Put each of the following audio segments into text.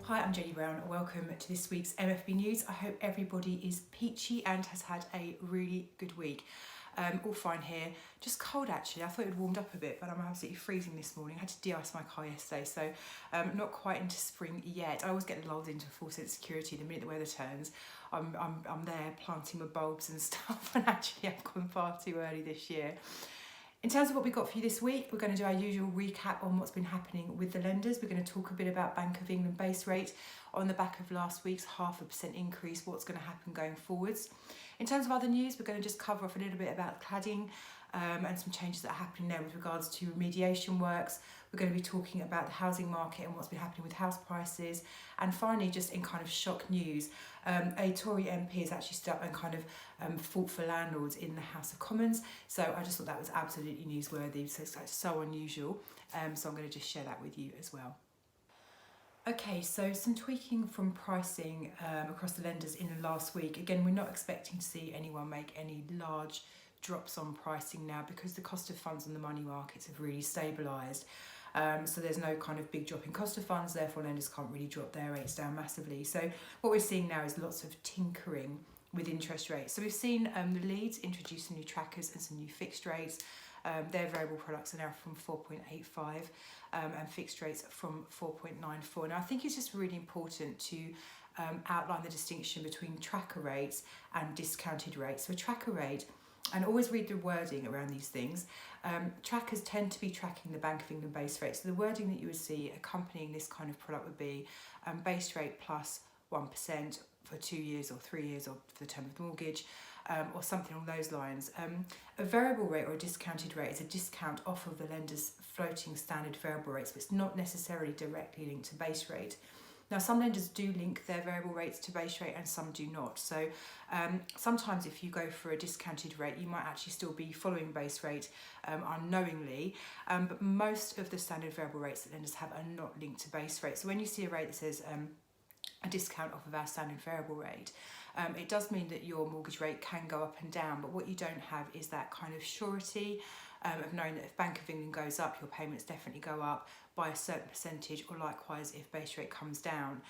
Hi, I'm Jenny Brown. Welcome to this week's MFB News. I hope everybody is peachy and has had a really good week. All fine here. Just cold actually. I thought it had warmed up a bit, but I'm absolutely freezing this morning. I had to de-ice my car yesterday, so not quite into spring yet. I always get lulled into a full sense of security the minute the weather turns. I'm there planting my bulbs and stuff, and actually I've gone far too early this year. In terms of what we've got for you this week, we're going to do our usual recap on what's been happening with the lenders. We're going to talk a bit about Bank of England base rate on the back of last week's 0.5% increase, what's going to happen going forwards. In terms of other news, we're going to just cover off a little bit about cladding and some changes that are happening there with regards to remediation works. We're going to be talking about the housing market and what's been happening with house prices. And finally, just in kind of shock news, a Tory MP has actually stood up and kind of fought for landlords in the House of Commons. So I just thought that was absolutely newsworthy. So it's like so unusual. So I'm going to just share that with you as well. Okay, so some tweaking from pricing across the lenders in the last week. Again, we're not expecting to see anyone make any large drops on pricing now because the cost of funds on the money markets have really stabilised. So there's no kind of big drop in cost of funds, therefore lenders can't really drop their rates down massively. So what we're seeing now is lots of tinkering with interest rates. So we've seen the leads introduce some new trackers and some new fixed rates. Their variable products are now from 4.85 and fixed rates from 4.94. Now I think it's just really important to outline the distinction between tracker rates and discounted rates. So a tracker rate, and always read the wording around these things. Trackers tend to be tracking the Bank of England base rate. So the wording that you would see accompanying this kind of product would be base rate plus 1% for 2 years or 3 years or for the term of the mortgage, or something along those lines. A variable rate or a discounted rate is a discount off of the lender's floating standard variable rates, but it's not necessarily directly linked to base rate. Now, some lenders do link their variable rates to base rate and some do not. So sometimes if you go for a discounted rate, you might actually still be following base rate unknowingly. But most of the standard variable rates that lenders have are not linked to base rate. So when you see a rate that says a discount off of our standard variable rate, it does mean that your mortgage rate can go up and down. But what you don't have is that kind of surety of knowing that if Bank of England goes up, your payments definitely go up by a certain percentage, or likewise if base rate comes down.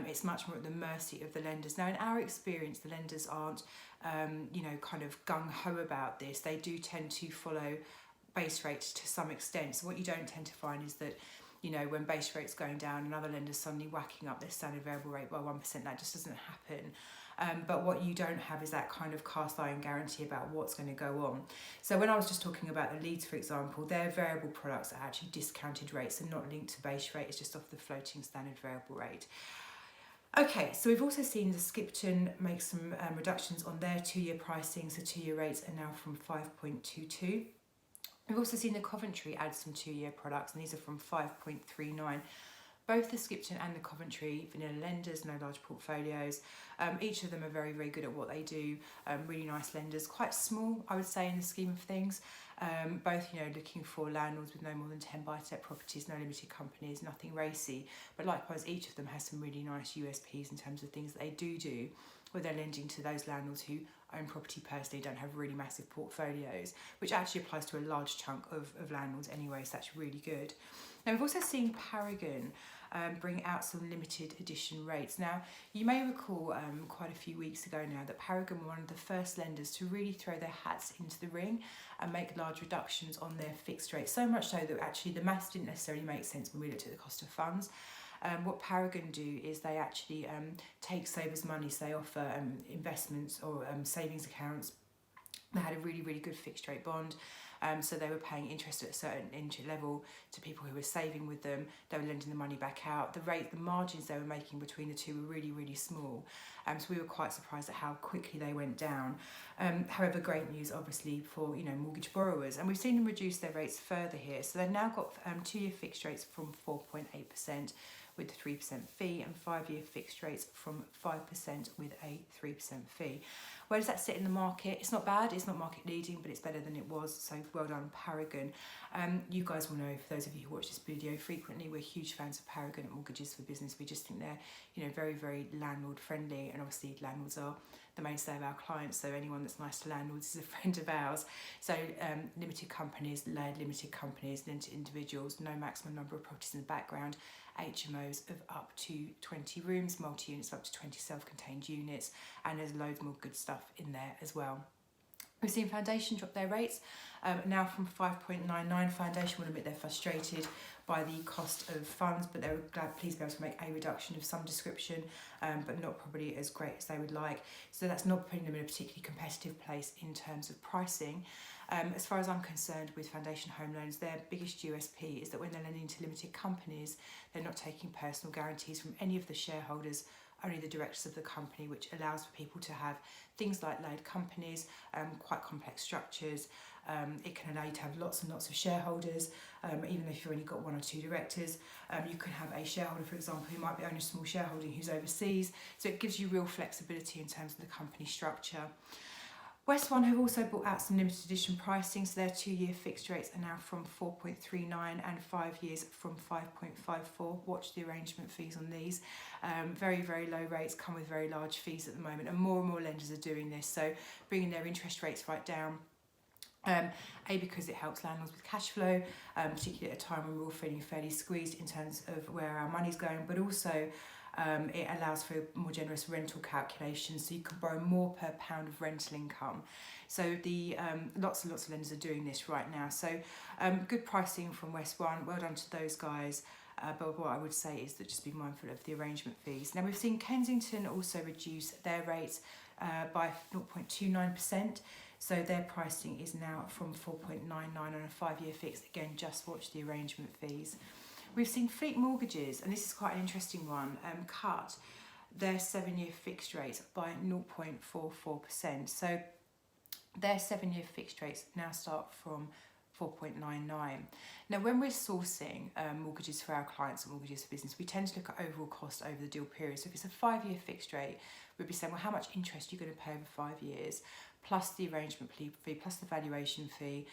It's much more at the mercy of the lenders. Now in our experience, the lenders aren't kind of gung-ho about this. They do tend to follow base rates to some extent. So what you don't tend to find is that when base rate's going down, another lender's suddenly whacking up their standard variable rate by 1%. That just doesn't happen. But what you don't have is that kind of cast iron guarantee about what's going to go on. So when I was just talking about the leads, for example, their variable products are actually discounted rates and not linked to base rate. It's just off the floating standard variable rate. Okay, so we've also seen the Skipton make some reductions on their 2-year pricing. So 2-year rates are now from 5.22. We've also seen the Coventry add some 2-year products, and these are from 5.39. Both the Skipton and the Coventry vanilla lenders, no large portfolios. Each of them are very, very good at what they do. Really nice lenders, quite small, I would say, in the scheme of things. Both, looking for landlords with no more than 10 buy-to-let properties, no limited companies, nothing racy. But likewise, each of them has some really nice USPs in terms of things that they do where they're lending to those landlords who own property personally, don't have really massive portfolios, which actually applies to a large chunk of landlords anyway, so that's really good. Now we've also seen Paragon bring out some limited edition rates. Now you may recall quite a few weeks ago now that Paragon were one of the first lenders to really throw their hats into the ring and make large reductions on their fixed rates, so much so that actually the maths didn't necessarily make sense when we looked at the cost of funds. What Paragon do is they actually take savers' money, so they offer investments or savings accounts. They had a really, really good fixed rate bond. So they were paying interest at a certain interest level to people who were saving with them. They were lending the money back out. The margins they were making between the two were really, really small. So we were quite surprised at how quickly they went down. However, great news obviously for mortgage borrowers. And we've seen them reduce their rates further here. So they've now got 2-year fixed rates from 4.8% with a 3% fee, and 5-year fixed rates from 5% with a 3% fee. Where does that sit in the market? It's not bad, it's not market leading, but it's better than it was, so well done Paragon. You guys will know, for those of you who watch this video frequently, we're huge fans of Paragon at Mortgages for Business. We just think they're very, very landlord friendly, and obviously landlords are the mainstay of our clients, so anyone that's nice to landlords is a friend of ours. So limited companies, led limited companies, limited individuals, no maximum number of properties in the background, HMOs of up to 20 rooms, multi-units of up to 20 self-contained units, and there's loads more good stuff in there as well. We've seen Foundation drop their rates now from 5.99. Foundation will admit they're frustrated by the cost of funds, but they were pleased to be able to make a reduction of some description, but not probably as great as they would like. So that's not putting them in a particularly competitive place in terms of pricing. As far as I'm concerned with Foundation Home Loans, their biggest USP is that when they're lending to limited companies, they're not taking personal guarantees from any of the shareholders, only the directors of the company, which allows for people to have things like layered companies, quite complex structures. It can allow you to have lots and lots of shareholders, even if you've only got one or two directors. You can have a shareholder, for example, who might be owning a small shareholding who's overseas. So it gives you real flexibility in terms of the company structure. West One have also brought out some limited edition pricing, so their 2-year fixed rates are now from 4.39 and 5 years from 5.54. Watch the arrangement fees on these. Very, very low rates come with very large fees at the moment, and more lenders are doing this, so bringing their interest rates right down. Because it helps landlords with cash flow, particularly at a time when we're all feeling fairly squeezed in terms of where our money's going, but also it allows for more generous rental calculations, so you can borrow more per pound of rental income. So the lots and lots of lenders are doing this right now. So good pricing from West One. Well done to those guys. But what I would say is that just be mindful of the arrangement fees. Now we've seen Kensington also reduce their rates by 0.29%. So their pricing is now from 4.99 on a 5-year fix. Again, just watch the arrangement fees. We've seen Fleet Mortgages, and this is quite an interesting one, cut their 7-year fixed rates by 0.44%. So their 7-year fixed rates now start from 4.99. Now, when we're sourcing mortgages for our clients and mortgages for business, we tend to look at overall cost over the deal period. So if it's a 5-year fixed rate, we'd be saying, well, how much interest are you going to pay over 5 years, plus the arrangement fee, plus the valuation fee,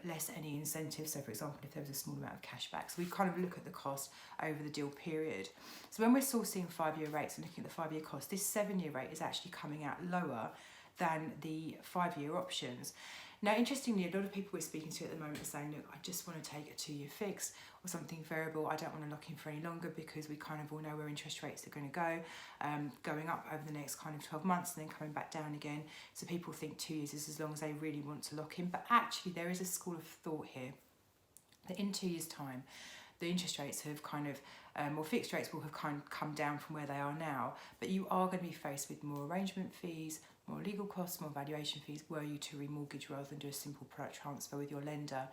less any incentives. So for example, if there was a small amount of cash back. So we kind of look at the cost over the deal period. So when we're sourcing 5-year rates and looking at the 5-year cost, this 7-year rate is actually coming out lower than the 5-year options. Now, interestingly, a lot of people we're speaking to at the moment are saying, look, I just want to take a 2-year fix or something variable. I don't want to lock in for any longer because we kind of all know where interest rates are going to go, going up over the next kind of 12 months and then coming back down again. So people think 2 years is as long as they really want to lock in. But actually, there is a school of thought here that in 2 years' time, the interest rates have kind of, or fixed rates will have kind of come down from where they are now, but you are going to be faced with more arrangement fees, more legal costs, more valuation fees, were you to remortgage rather than do a simple product transfer with your lender.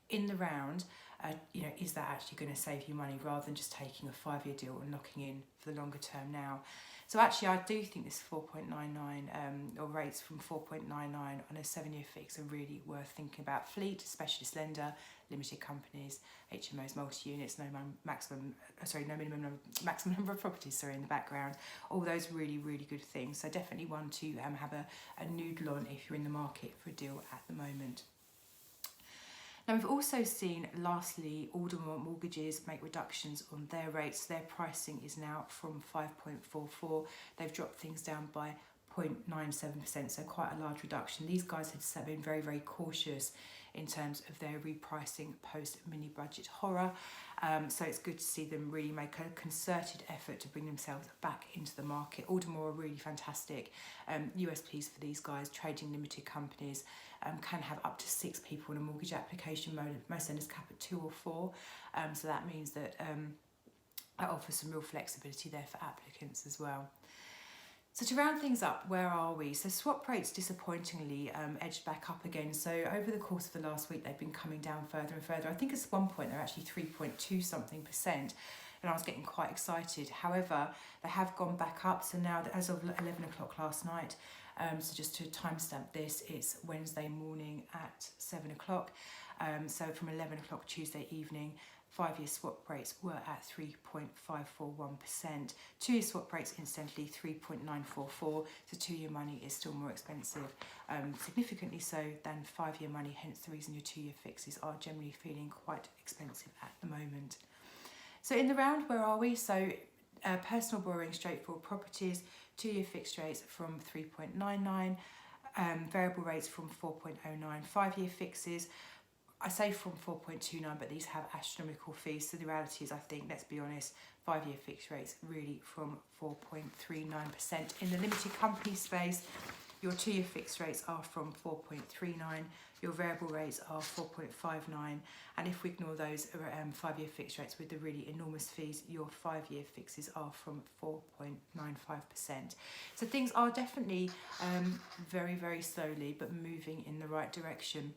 In the round, is that actually going to save you money rather than just taking a 5-year deal and locking in for the longer term now? So actually, I do think this 4.99 or rates from 4.99 on a 7-year fix are really worth thinking about. Fleet, specialist lender, limited companies, HMOs, multi-units, no maximum number of properties, in the background. All those really, really good things. So definitely one to have a noodle on if you're in the market for a deal at the moment. Now we've also seen, lastly, Aldermore Mortgages make reductions on their rates. Their pricing is now from 5.44. They've dropped things down by 0.97%, so quite a large reduction. These guys had been very, very cautious in terms of their repricing post mini budget horror. So it's good to see them really make a concerted effort to bring themselves back into the market. Aldermore are really fantastic. USPs for these guys, trading limited companies, can have up to 6 people in a mortgage application mode. Most lenders cap at 2 or 4. So that means that that offers some real flexibility there for applicants as well. So to round things up, where are we? So swap rates disappointingly edged back up again. So over the course of the last week, they've been coming down further and further. I think at one point they're actually 3.2 something percent, and I was getting quite excited. However, they have gone back up. So now, as of 11 o'clock last night, so just to timestamp this, it's Wednesday morning at 7 o'clock. So from 11 o'clock Tuesday evening, 5-year swap rates were at 3.541%. 2-year swap rates, incidentally, 3.944. So 2-year money is still more expensive, significantly so than 5-year money. Hence the reason your 2-year fixes are generally feeling quite expensive at the moment. So in the round, where are we? So personal borrowing, straightforward properties, 2-year fixed rates from 3.99, variable rates from 4.09, 5-year fixes I say from 4.29, but these have astronomical fees. So the reality is, I think, let's be honest, 5-year fixed rates really from 4.39%. In the limited company space, your 2-year fixed rates are from 4.39, your variable rates are 4.59, and if we ignore those 5-year fixed rates with the really enormous fees, your 5-year fixes are from 4.95%. So things are definitely very, very slowly but moving in the right direction.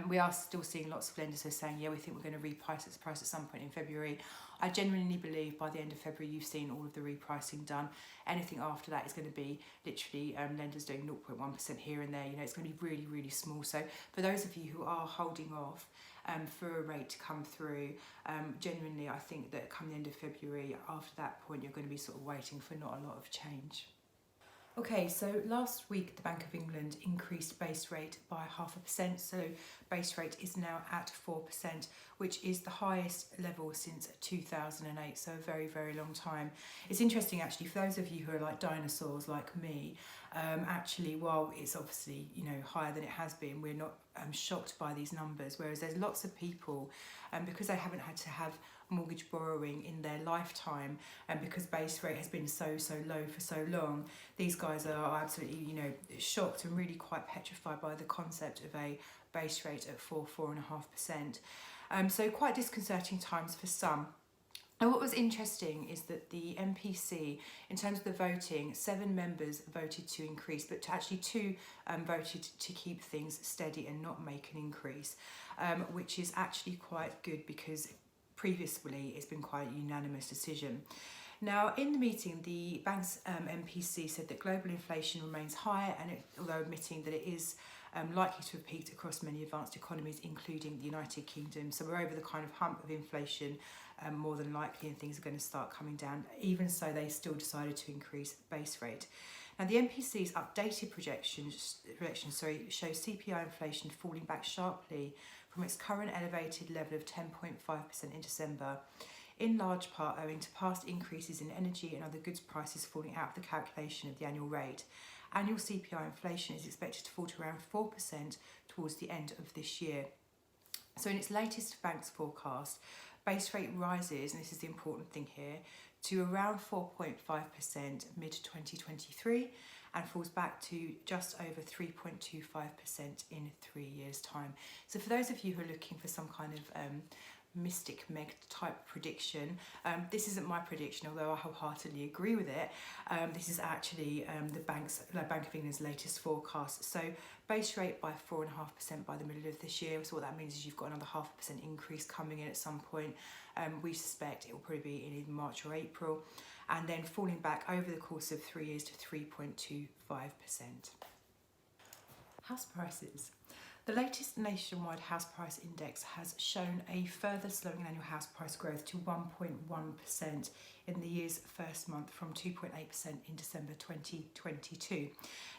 We are still seeing lots of lenders who are saying, yeah, we think we're going to reprice this price at some point in February. I genuinely believe by the end of February you've seen all of the repricing done. Anything after that is going to be literally lenders doing 0.1% here and there. You know, it's going to be really, really small. So for those of you who are holding off for a rate to come through, genuinely I think that come the end of February, after that point, you're going to be sort of waiting for not a lot of change. Okay, so last week the Bank of England increased base rate by 0.5%, so base rate is now at 4%, which is the highest level since 2008, so a very, very long time. It's interesting actually, for those of you who are like dinosaurs like me, actually, while it's obviously, you know, higher than it has been, we're not shocked by these numbers, whereas there's lots of people, because they haven't had to have mortgage borrowing in their lifetime, and because base rate has been so low for so long, these guys are absolutely, you know, shocked and really quite petrified by the concept of a base rate at 4.5%. So quite disconcerting times for some. And what was interesting is that the MPC, in terms of the voting, 7 members voted to increase, but actually 2 voted to keep things steady and not make an increase, which is actually quite good because previously it's been quite a unanimous decision. Now, in the meeting, the bank's MPC said that global inflation remains high, and although admitting that it is likely to have peaked across many advanced economies, including the United Kingdom. So we're over the kind of hump of inflation more than likely, and things are going to start coming down. Even so, they still decided to increase base rate. Now, the MPC's updated projections show CPI inflation falling back sharply from its current elevated level of 10.5% in December, in large part owing to past increases in energy and other goods prices falling out of the calculation of the annual rate. Annual CPI inflation is expected to fall to around 4% towards the end of this year. So in its latest bank's forecast, base rate rises, and this is the important thing here, to around 4.5% mid-2023 and falls back to just over 3.25% in 3 years' time. So for those of you who are looking for some kind of mystic meg type prediction, this isn't my prediction, although I wholeheartedly agree with it. This is actually the Bank of England's latest forecast. So base rate by 4.5% by the middle of this year. So what that means is you've got another 0.5% increase coming in at some point. We suspect it will probably be in either March or April, and then falling back over the course of 3 years to 3.25%. House prices. The latest nationwide house price index has shown a further slowing in annual house price growth to 1.1% in the year's first month from 2.8% in December 2022.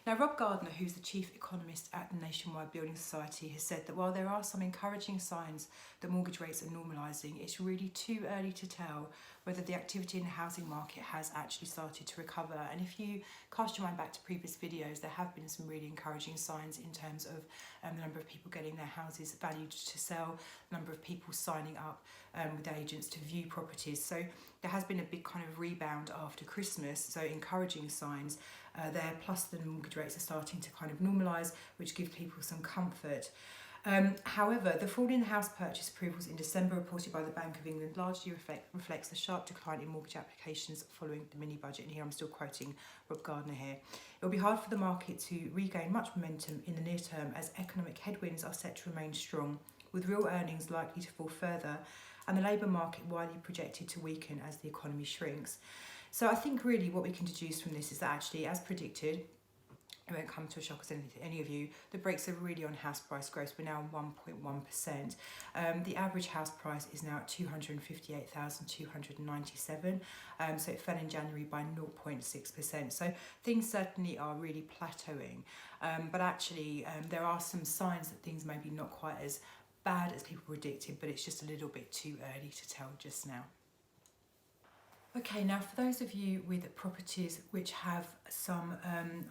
Now, Rob Gardner, who's the chief economist at the Nationwide Building Society, has said that while there are some encouraging signs that mortgage rates are normalising, it's really too early to tell whether the activity in the housing market has actually started to recover. And if you cast your mind back to previous videos, there have been some really encouraging signs in terms of the number of people getting their houses valued to sell, the number of people signing up with agents to view properties. So there has been a big kind of rebound after Christmas, so encouraging signs there, plus the mortgage rates are starting to kind of normalise, which give people some comfort. However, the fall in house purchase approvals in December reported by the Bank of England largely reflects the sharp decline in mortgage applications following the mini budget, and here I'm still quoting Rob Gardner here. It will be hard for the market to regain much momentum in the near term as economic headwinds are set to remain strong, with real earnings likely to fall further and the labour market widely projected to weaken as the economy shrinks. So I think really what we can deduce from this is that actually, as predicted, it won't come to a shock to any of you, the brakes are really on house price growth. We're now 1.1%. The average house price is now at 258,297. So it fell in January by 0.6%. So things certainly are really plateauing. But actually, there are some signs that things may be not quite as bad as people predicted, but it's just a little bit too early to tell just now. Okay, now for those of you with properties which have some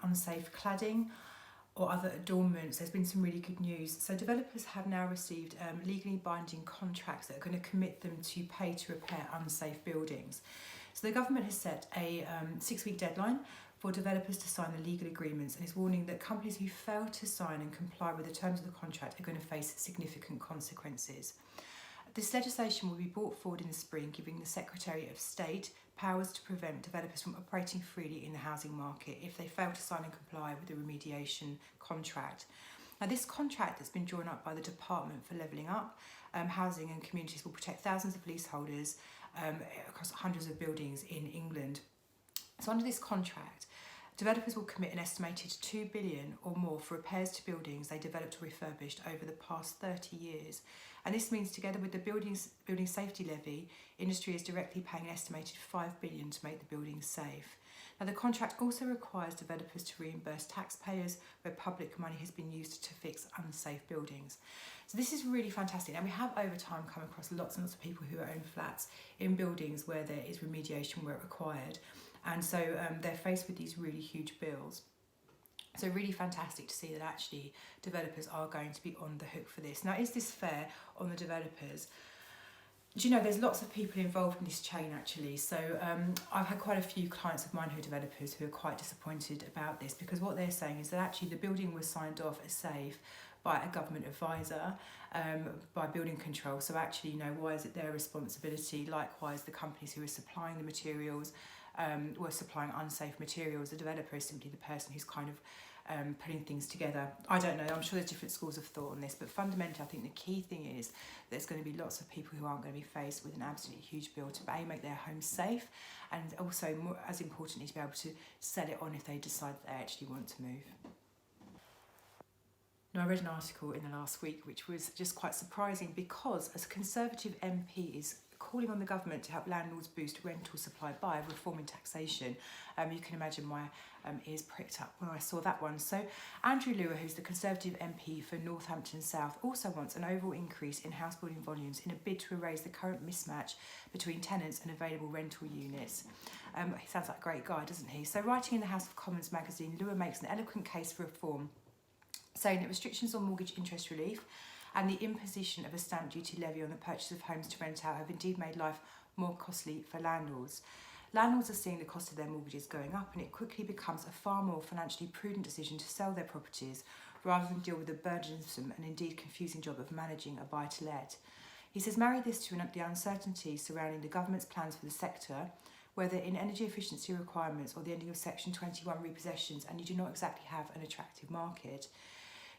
unsafe cladding or other adornments, there's been some really good news. So developers have now received legally binding contracts that are going to commit them to pay to repair unsafe buildings. So the government has set a 6-week deadline for developers to sign the legal agreements and is warning that companies who fail to sign and comply with the terms of the contract are going to face significant consequences. This legislation will be brought forward in the spring, giving the Secretary of State powers to prevent developers from operating freely in the housing market if they fail to sign and comply with the remediation contract. Now, this contract that's been drawn up by the Department for Levelling Up Housing and Communities will protect thousands of leaseholders across hundreds of buildings in England. So under this contract, developers will commit an estimated $2 billion or more for repairs to buildings they developed or refurbished over the past 30 years. And this means, together with the building safety levy, industry is directly paying an estimated $5 billion to make the buildings safe. Now, the contract also requires developers to reimburse taxpayers where public money has been used to fix unsafe buildings. So this is really fantastic. And we have over time come across lots and lots of people who own flats in buildings where there is remediation work required. And so they're faced with these really huge bills. So really fantastic to see that actually developers are going to be on the hook for this. Now, is this fair on the developers? Do you know, there's lots of people involved in this chain actually. So I've had quite a few clients of mine who are developers who are quite disappointed about this, because what they're saying is that actually the building was signed off as safe by a government advisor, by building control. So actually, you know, why is it their responsibility? Likewise, the companies who are supplying the materials were supplying unsafe materials. The developer is simply the person who's kind of putting things together. I don't know, I'm sure there's different schools of thought on this, but fundamentally I think the key thing is there's going to be lots of people who aren't going to be faced with an absolutely huge bill to make their home safe, and also, more, as importantly, to be able to sell it on if they decide that they actually want to move. Now, I read an article in the last week which was just quite surprising, because as a Conservative MP is calling on the government to help landlords boost rental supply by reforming taxation. You can imagine my ears pricked up when I saw that one. So Andrew Lewer, who's the Conservative MP for Northampton South, also wants an overall increase in house building volumes in a bid to erase the current mismatch between tenants and available rental units. He sounds like a great guy, doesn't he? So writing in the House of Commons magazine, Lewer makes an eloquent case for reform, saying that restrictions on mortgage interest relief and the imposition of a stamp duty levy on the purchase of homes to rent out have indeed made life more costly for landlords. Landlords are seeing the cost of their mortgages going up, and it quickly becomes a far more financially prudent decision to sell their properties rather than deal with the burdensome and indeed confusing job of managing a buy-to-let. He says, marry this to the uncertainty surrounding the government's plans for the sector, whether in energy efficiency requirements or the ending of Section 21 repossessions, and you do not exactly have an attractive market.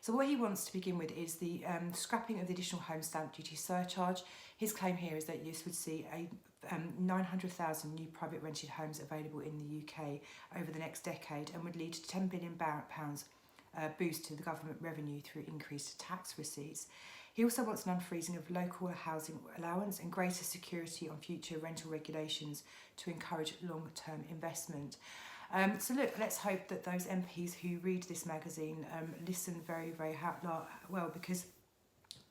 So what he wants to begin with is the scrapping of the additional home stamp duty surcharge. His claim here is that this would see 900,000 new private rented homes available in the UK over the next decade, and would lead to £10 billion boost to the government revenue through increased tax receipts. He also wants an unfreezing of local housing allowance and greater security on future rental regulations to encourage long-term investment. So look, let's hope that those MPs who read this magazine listen very, very well, because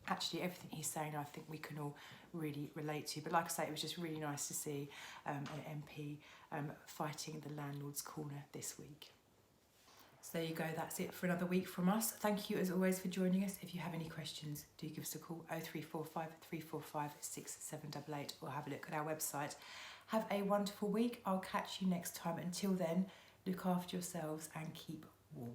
actually everything he's saying I think we can all really relate to. But like I say, it was just really nice to see an MP fighting the landlord's corner this week. So there you go, that's it for another week from us. Thank you as always for joining us. If you have any questions, do give us a call, 0345 345 6788, or have a look at our website. Have a wonderful week. I'll catch you next time. Until then, look after yourselves and keep warm.